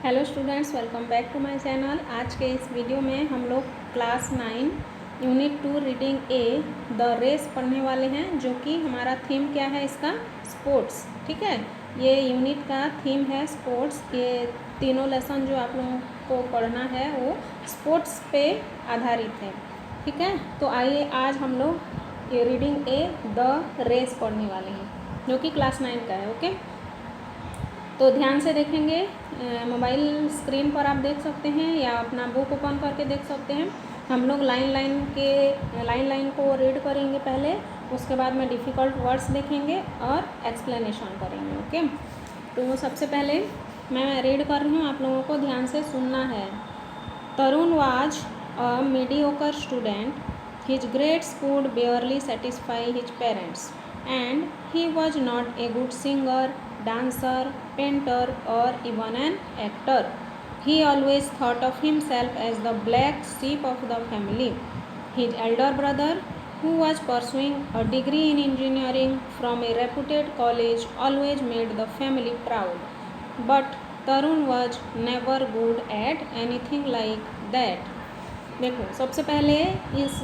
Hello students, welcome back to my channel. आज के इस वीडियो में हम लोग class 9 unit 2 reading A the race पढ़ने वाले हैं, जो कि हमारा थीम क्या है इसका, स्पोर्ट्स। ठीक है, ये यूनिट का थीम है स्पोर्ट्स। ये तीनों लेसन जो आप लोगों को पढ़ना है वो स्पोर्ट्स पे आधारित है। ठीक है, तो आइए आज हम लोग ये रीडिंग ए द रेस पढ़ने वाले हैं, जो कि क्लास 9 का है। ओके, तो ध्यान से देखेंगे। मोबाइल स्क्रीन पर आप देख सकते हैं या अपना बुक ओपन करके देख सकते हैं। हम लोग लाइन को रीड करेंगे पहले, उसके बाद में डिफ़िकल्ट वर्ड्स देखेंगे और एक्सप्लेनेशन करेंगे। ओके, तो सबसे पहले मैं रीड कर रही हूँ, आप लोगों को ध्यान से सुनना है। Tarun was a mediocre student. His grades could barely satisfy his parents, and he was not a good singer, dancer, painter, or even an actor. He always thought of himself as the black sheep of the family. His elder brother, who was pursuing a degree in engineering from a reputed college, always made the family proud. But Tarun was never good at anything like that. देखो, सबसे पहले इस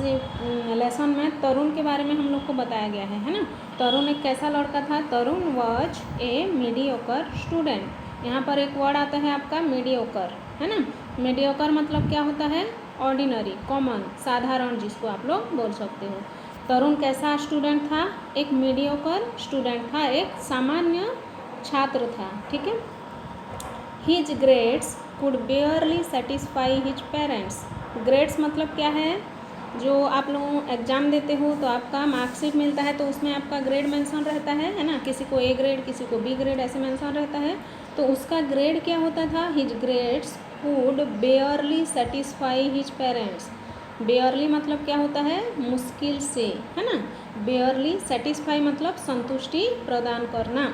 lesson में तरुण के बारे में हम लोग को बताया गया है ना। तरुण एक कैसा लड़का था? तरुण वाज ए मीडियोकर स्टूडेंट। यहाँ पर एक वर्ड आता है आपका मीडियोकर, है ना। मीडियोकर मतलब क्या होता है? ऑर्डिनरी, कॉमन, साधारण, जिसको आप लोग बोल सकते हो। तरुण कैसा स्टूडेंट था? एक मीडियोकर स्टूडेंट था, एक सामान्य छात्र था। ठीक है। His grades could बेयरली satisfy his parents. Grades मतलब क्या है? जो आप लोग एग्ज़ाम देते हो तो आपका मार्कशीट मिलता है, तो उसमें आपका ग्रेड मेंशन रहता है ना। किसी को ए ग्रेड, किसी को बी ग्रेड, ऐसे मेंशन रहता है। तो उसका ग्रेड क्या होता था? His grades could बेयरली satisfy his parents. बेयरली मतलब क्या होता है? मुश्किल से, है ना। बेयरली सेटिस्फाई मतलब संतुष्टि प्रदान करना।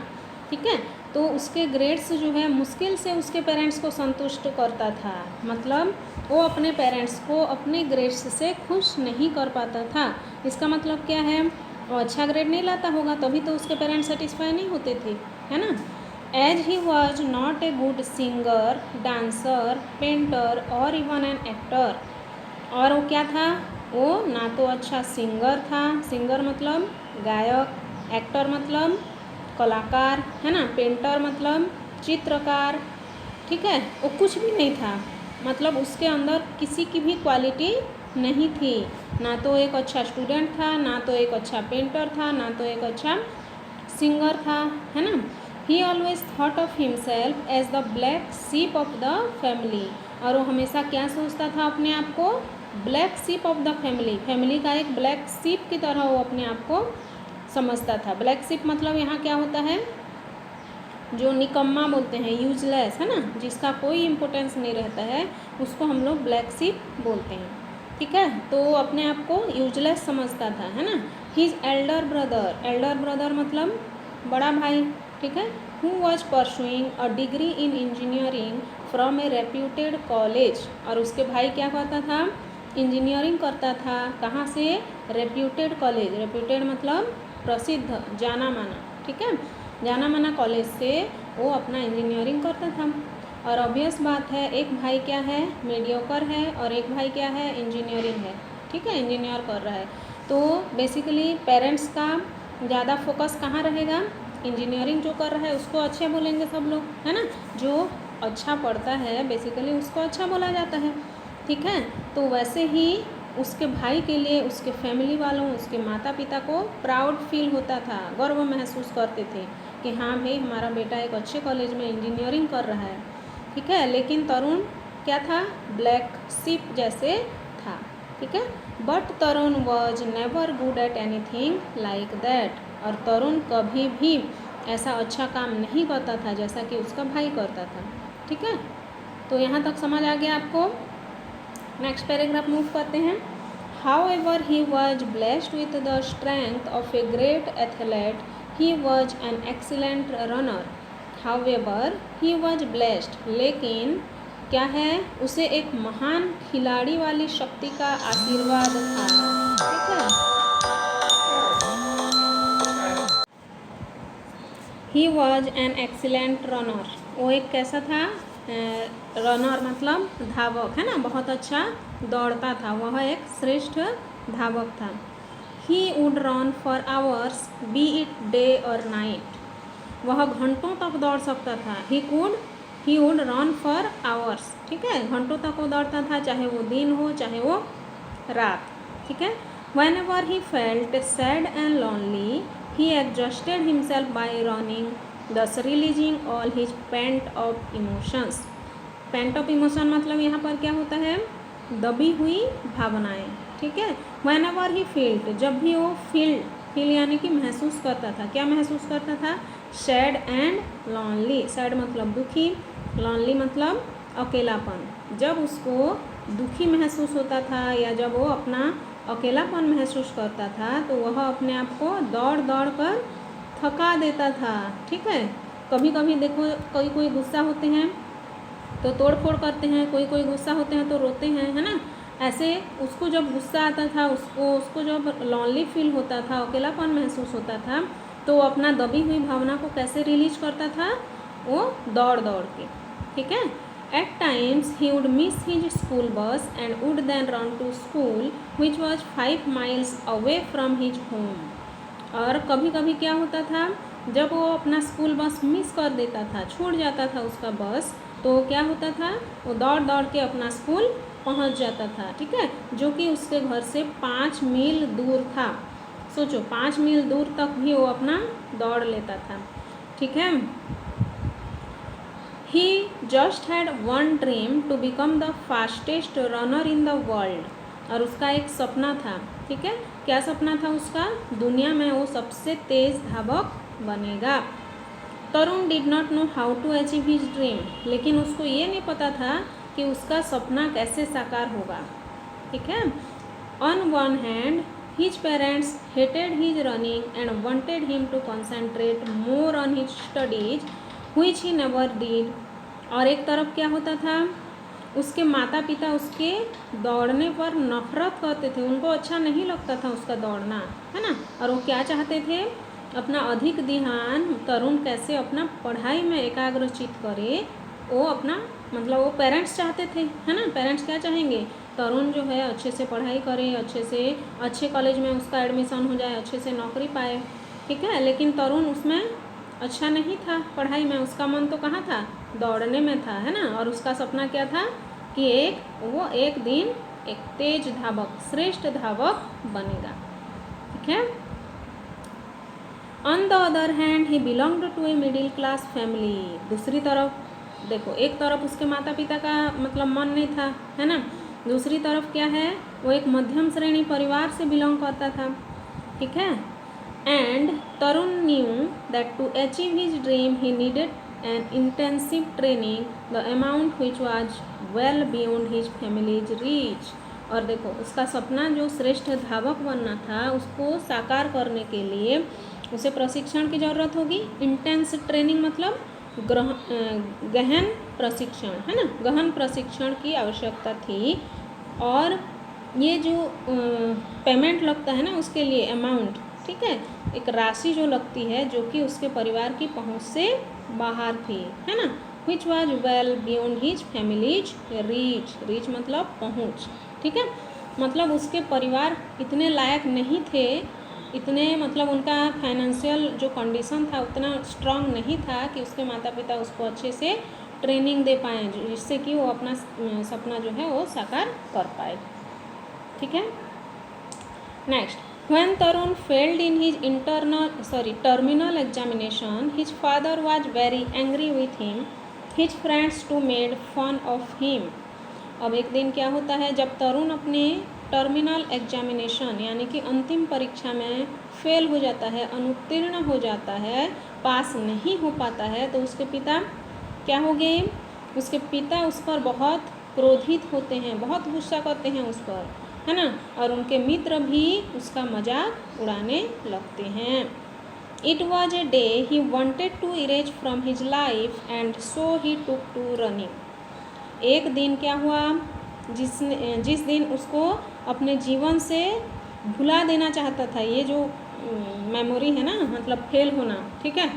ठीक है, तो उसके ग्रेड्स जो है मुश्किल से उसके पेरेंट्स को संतुष्ट करता था। मतलब वो अपने पेरेंट्स को अपने ग्रेड्स से खुश नहीं कर पाता था। इसका मतलब क्या है? वो अच्छा ग्रेड नहीं लाता होगा, तभी तो उसके पेरेंट्स सेटिस्फाई नहीं होते थे, है ना। As he was not a good singer, dancer, painter और इवन एन एक्टर। और वो क्या था? वो ना तो अच्छा सिंगर था, सिंगर मतलब गायक, एक्टर मतलब कलाकार, है ना, पेंटर मतलब चित्रकार। ठीक है, वो कुछ भी नहीं था, मतलब उसके अंदर किसी की भी क्वालिटी नहीं थी। ना तो एक अच्छा स्टूडेंट था, ना तो एक अच्छा पेंटर था, ना तो एक अच्छा सिंगर था, है ना। He always thought of himself as the black sheep of the family. और वो हमेशा क्या सोचता था अपने आप को? Black sheep of the family. Family का एक ब्लैक सीप की तरह वो अपने आप को समझता था। ब्लैक शिप मतलब यहाँ क्या होता है? जो निकम्मा बोलते हैं, यूजलेस, है ना, जिसका कोई इम्पोर्टेंस नहीं रहता है, उसको हम लोग ब्लैक शिप बोलते हैं। ठीक है, तो वो अपने आप को यूजलेस समझता था, है ना। His Elder brother, Elder brother मतलब बड़ा भाई। ठीक है, who was pursuing a degree in engineering from A reputed college. और उसके भाई क्या करता था? इंजीनियरिंग करता था। कहाँ से? Reputed college. रेप्यूटेड मतलब प्रसिद्ध, जाना माना। ठीक है, जाना माना कॉलेज से वो अपना इंजीनियरिंग करता था। और ऑब्वियस बात है, एक भाई क्या है? मीडियोकर है, और एक भाई क्या है? इंजीनियरिंग है। ठीक है, इंजीनियर कर रहा है। तो बेसिकली पेरेंट्स का ज़्यादा फोकस कहाँ रहेगा? इंजीनियरिंग जो कर रहा है उसको अच्छे बोलेंगे सब लोग, है ना। जो अच्छा पढ़ता है बेसिकली उसको अच्छा बोला जाता है। ठीक है, तो वैसे ही उसके भाई के लिए उसके फैमिली वालों, उसके माता पिता को प्राउड फील होता था, गर्व महसूस करते थे कि हाँ भाई, हमारा बेटा एक अच्छे कॉलेज में इंजीनियरिंग कर रहा है। ठीक है, लेकिन तरुण क्या था? ब्लैक शिप जैसे था। ठीक है, but Tarun was never good at anything like that. और तरुण कभी भी ऐसा अच्छा काम नहीं करता था जैसा कि उसका भाई करता था। ठीक है, तो यहाँ तक समझ आ गया आपको। नेक्स्ट पैराग्राफ मूव करते हैं। However, he was blessed with the strength of a great athlete. He was an excellent runner. However, he was blessed. लेकिन क्या है? उसे एक महान खिलाड़ी वाली शक्ति का आशीर्वाद था। ठीक है, He was an excellent runner. वो एक कैसा था? रनर मतलब धावक है ना, बहुत अच्छा दौड़ता था, वह एक श्रेष्ठ धावक था। He would run for hours B it day और नाइट, वह घंटों तक दौड़ सकता था। He would run for hours, ठीक है, घंटों तक वो दौड़ता था, चाहे वो दिन हो चाहे वो रात, ठीक है। Whenever he felt sad and lonely, he exhausted himself by running, thus releasing all his pent-up emotions. Pent-up emotion मतलब यहाँ पर क्या होता है, दबी हुई भावनाएं, ठीक है। Whenever he felt, जब भी वो फील यानी कि महसूस करता था, क्या महसूस करता था, सैड एंड लॉनली, सैड मतलब दुखी, लॉनली मतलब अकेलापन। जब उसको दुखी महसूस होता था या जब वो अपना अकेलापन महसूस करता था तो वह अपने आप को दौड़ दौड़ कर थका देता था, ठीक है। कभी कभी देखो कोई गुस्सा होते हैं तो तोड़ फोड़ करते हैं, कोई गुस्सा होते हैं तो रोते हैं, है ना। ऐसे उसको जब गुस्सा आता था, उसको जब लॉनली फील होता था, अकेलापन महसूस होता था, तो वो अपना दबी हुई भावना को कैसे रिलीज करता था, वो दौड़ दौड़ के, ठीक है। At times he would miss his school bus and would then run to school which was 5 miles away from his home. और कभी कभी क्या होता था, जब वो अपना स्कूल बस मिस कर देता था, छूट जाता था उसका बस, तो क्या होता था, वो दौड़ दौड़ के अपना स्कूल पहुंच जाता था, ठीक है, जो कि उसके घर से 5 मील दूर था। सोचो 5 मील दूर तक भी वो अपना दौड़ लेता था, ठीक है। He just had one dream to become the fastest runner in the world. और उसका एक सपना था, ठीक है, क्या सपना था उसका, दुनिया में वो सबसे तेज धावक बनेगा। Tarun did not know how to achieve his dream, लेकिन उसको ये नहीं पता था कि उसका सपना कैसे साकार होगा, ठीक है। On one hand his parents hated his running and wanted him to concentrate more on his studies which he never did. और एक तरफ क्या होता था, उसके माता पिता उसके दौड़ने पर नफरत करते थे, उनको अच्छा नहीं लगता था उसका दौड़ना, है ना। और वो क्या चाहते थे, अपना अधिक ध्यान तरुण कैसे अपना पढ़ाई में एकाग्रचित करे, वो अपना मतलब वो पेरेंट्स चाहते थे, है ना। पेरेंट्स क्या चाहेंगे, तरुण जो है अच्छे से पढ़ाई करे, अच्छे कॉलेज में उसका एडमिशन हो जाए, अच्छे से नौकरी पाए, ठीक है। लेकिन तरुण उसमें अच्छा नहीं था, पढ़ाई में उसका मन तो कहाँ था, दौड़ने में था, है ना। और उसका सपना क्या था कि वो एक दिन एक तेज धावक, श्रेष्ठ धावक बनेगा, ठीक है। On the other hand he belonged to a middle class family. दूसरी तरफ देखो, एक तरफ उसके माता पिता का मतलब मन नहीं था, है ना, दूसरी तरफ क्या है, वो एक मध्यम श्रेणी परिवार से बिलोंग करता था, ठीक है। And Tarun knew that to achieve his dream he needed an intensive training, the amount which was well beyond his family's reach. और देखो उसका सपना जो श्रेष्ठ धावक बनना था, उसको साकार करने के लिए उसे प्रशिक्षण की ज़रूरत होगी। इंटेंस ट्रेनिंग मतलब गहन प्रशिक्षण, है ना, गहन प्रशिक्षण की आवश्यकता थी। और ये जो पेमेंट लगता है ना उसके लिए, अमाउंट, ठीक है, एक राशि जो लगती है जो कि उसके परिवार की पहुंच से बाहर थी, है ना। Which was well beyond his families reach, reach मतलब पहुंच, ठीक है, मतलब उसके परिवार इतने लायक नहीं थे, इतने मतलब उनका फाइनेंशियल जो कंडीशन था उतना स्ट्रांग नहीं था कि उसके माता पिता उसको अच्छे से ट्रेनिंग दे पाए जिससे कि वो अपना सपना जो है वो साकार कर पाए, ठीक है। Next, when Tarun failed in his terminal examination, his father was very angry with him. His friends too made fun of him. अब एक दिन क्या होता है, जब तरुण अपने टर्मिनल एग्जामिनेशन यानी कि अंतिम परीक्षा में फेल हो जाता है, अनुत्तीर्ण हो जाता है, पास नहीं हो पाता है, तो उसके पिता क्या हो गए, उसके पिता उस पर बहुत क्रोधित होते हैं, बहुत गुस्सा करते हैं उस पर, है ना। और उनके मित्र भी उसका मजाक उड़ाने लगते हैं। It was a day he wanted to erase from his life and so he took to running. एक दिन क्या हुआ, जिस दिन उसको अपने जीवन से भुला देना चाहता था, ये जो मेमोरी है ना, मतलब फेल होना, ठीक है,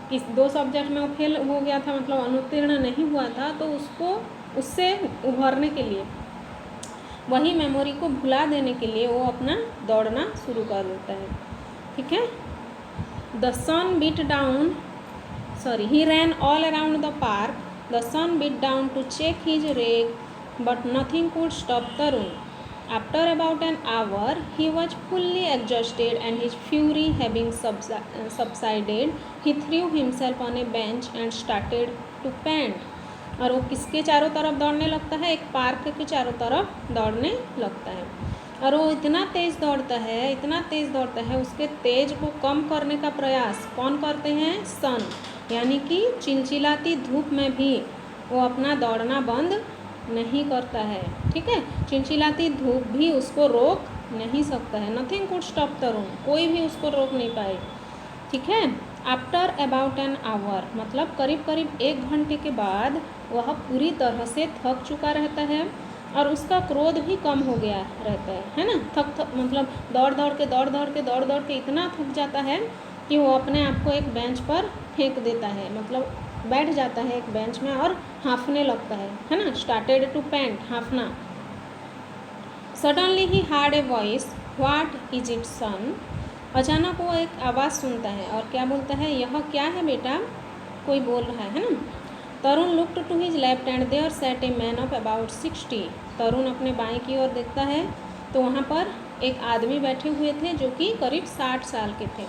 किस 2 सब्जेक्ट में वो फेल हो गया था, मतलब अनुत्तीर्ण नहीं हुआ था, तो उसको उससे उभरने के लिए, वही मेमोरी को भुला देने के लिए वो अपना दौड़ना शुरू कर देता है। ठीक है। The sun beat down he ran all around the park. The sun beat down to check his rag, but nothing could stop Tarun. After about an hour, he was fully exhausted, and his fury having subsided, he threw himself on a bench and started to pant. और वो किसके चारों तरफ दौड़ने लगता है? एक park के चारों तरफ दौड़ने लगता है। और वो इतना तेज़ दौड़ता है, उसके तेज को कम करने का प्रयास कौन करते हैं? सन, यानी कि चिलचिलाती धूप में भी वो अपना दौड़ना बंद नहीं करता है। ठीक है। चिलचिलाती धूप भी उसको रोक नहीं सकता है। नथिंग कुड स्टॉप तरुण, कोई भी उसको रोक नहीं पाए। ठीक है। आफ्टर अबाउट एन आवर, मतलब करीब 1 घंटे के बाद वह पूरी तरह से थक चुका रहता है और उसका क्रोध भी कम हो गया रहता है ना। थक मतलब दौड़ दौड़ के इतना थक जाता है कि वो अपने आप को एक बेंच पर फेंक देता है, मतलब बैठ जाता है एक बेंच में और हाँफने लगता है ना। स्टार्टेड टू पैंट, हाँफना। सडनली ही heard a voice, what is it son. अचानक वो एक आवाज़ सुनता है और क्या बोलता है? यह क्या है बेटा? कोई बोल रहा है ना। Tarun looked to his left and there sat a man of about 60। Tarun अपने बाएं की ओर देखता है तो वहाँ पर एक आदमी बैठे हुए थे जो कि करीब 60 साल के थे।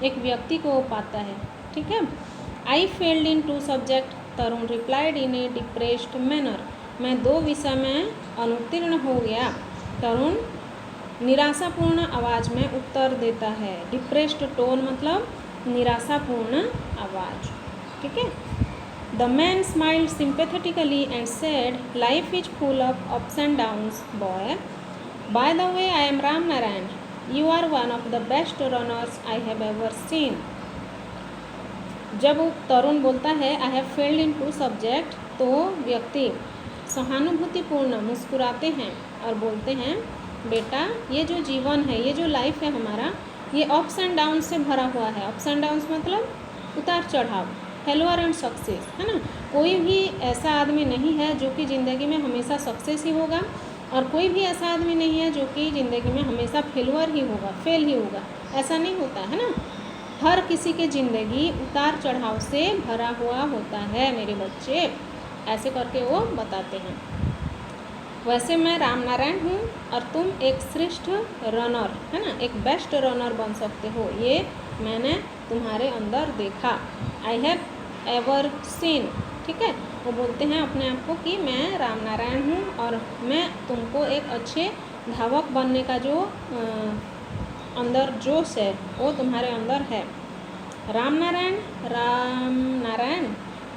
एक व्यक्ति को वो पाता है। ठीक है। I failed in 2 subject, Tarun replied in A depressed manner. मैं 2 विषय में अनुत्तीर्ण हो गया, तरुण निराशापूर्ण आवाज़ में उत्तर देता है। डिप्रेस्ड टोन मतलब निराशापूर्ण आवाज़। ठीक है। The man smiled sympathetically and said, life is full of ups and downs boy. By the way, I am Ram Narayan, you are one of the best runners I have ever seen. जब तरुण बोलता है I have failed in 2 subject, तो व्यक्ति सहानुभूतिपूर्ण मुस्कुराते हैं और बोलते हैं, बेटा ये जो जीवन है, ये जो लाइफ है हमारा, ये अप्स एंड डाउन से भरा हुआ है। अप्स एंड डाउन्स मतलब उतार चढ़ाव, फेल्योर एंड सक्सेस, है ना। कोई भी ऐसा आदमी नहीं है जो कि ज़िंदगी में हमेशा सक्सेस ही होगा और कोई भी ऐसा आदमी नहीं है जो कि ज़िंदगी में हमेशा फेल्योर ही होगा, फेल ही होगा। ऐसा नहीं होता है ना। हर किसी की ज़िंदगी उतार चढ़ाव से भरा हुआ होता है मेरे बच्चे, ऐसे करके वो बताते हैं। वैसे मैं राम नारायण हूँ और तुम एक श्रेष्ठ रनर, है ना, एक बेस्ट रनर बन सकते हो, ये मैंने तुम्हारे अंदर देखा। आई हैव एवर सीन। ठीक है। वो बोलते हैं अपने आप को कि मैं राम नारायण हूँ और मैं तुमको एक अच्छे धावक बनने का जो अंदर जोश है वो तुम्हारे अंदर है। Ram Narayan,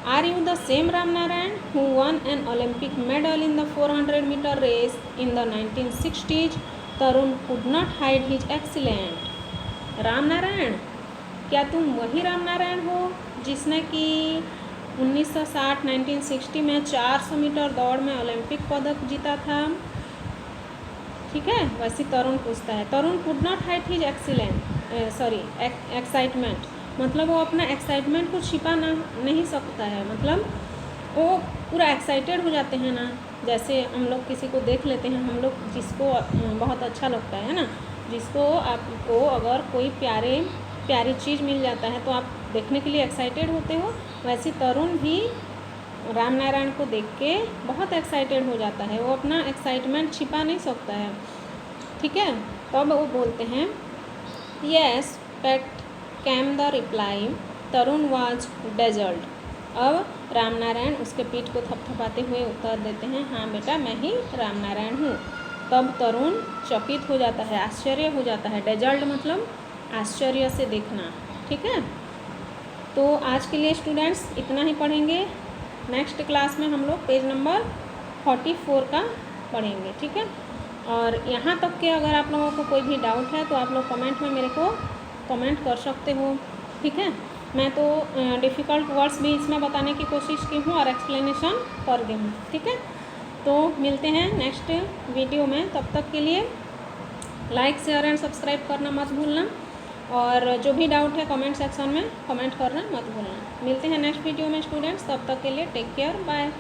are you the same Ram Narayan who won an Olympic medal in the 400 meter race in the 1960s? Tarun could not hide his excellent. Ram Narayan, क्या तुम वही राम नारायण हो जिसने कि 1960 में 400 मीटर दौड़ में ओलंपिक पदक जीता था? ठीक है। वैसे तरुण पूछता है, Tarun could not hide his excitement, मतलब वो अपना एक्साइटमेंट को छिपा नहीं सकता है, मतलब वो पूरा एक्साइटेड हो जाते हैं ना। जैसे हम लोग किसी को देख लेते हैं, हम लोग जिसको बहुत अच्छा लगता है ना, जिसको आपको अगर कोई प्यारी चीज़ मिल जाता है तो आप देखने के लिए एक्साइटेड होते हो, वैसे तरुण भी राम नारायण को देख के बहुत एक्साइटेड हो जाता है, वो अपना एक्साइटमेंट छिपा नहीं सकता है। ठीक है। तब वो बोलते हैं, yes pat came the reply, Tarun was dazed. अब राम नारायण उसके पीठ को थपथपाते हुए उत्तर देते हैं, हाँ बेटा मैं ही राम नारायण हूँ। तब तरुण चकित हो जाता है, आश्चर्य हो जाता है। डेजर्ड मतलब आश्चर्य से देखना। ठीक है। तो आज के लिए स्टूडेंट्स इतना ही पढ़ेंगे। नेक्स्ट क्लास में हम लोग पेज नंबर 44 का पढ़ेंगे। ठीक है। और यहाँ तक के अगर आप लोगों को कोई भी डाउट है तो आप लोग कमेंट में मेरे को कमेंट कर सकते हो। ठीक है। मैं तो डिफ़िकल्ट वर्ड्स भी इसमें बताने की कोशिश की हूँ और एक्सप्लेनेशन कर दी हूँ। ठीक है। तो मिलते हैं नेक्स्ट वीडियो में, तब तक के लिए लाइक शेयर एंड सब्सक्राइब करना मत भूलना। और जो भी डाउट है कमेंट सेक्शन में कमेंट करना मत भूलना। मिलते हैं नेक्स्ट वीडियो में स्टूडेंट्स, तब तक के लिए टेक केयर, बाय।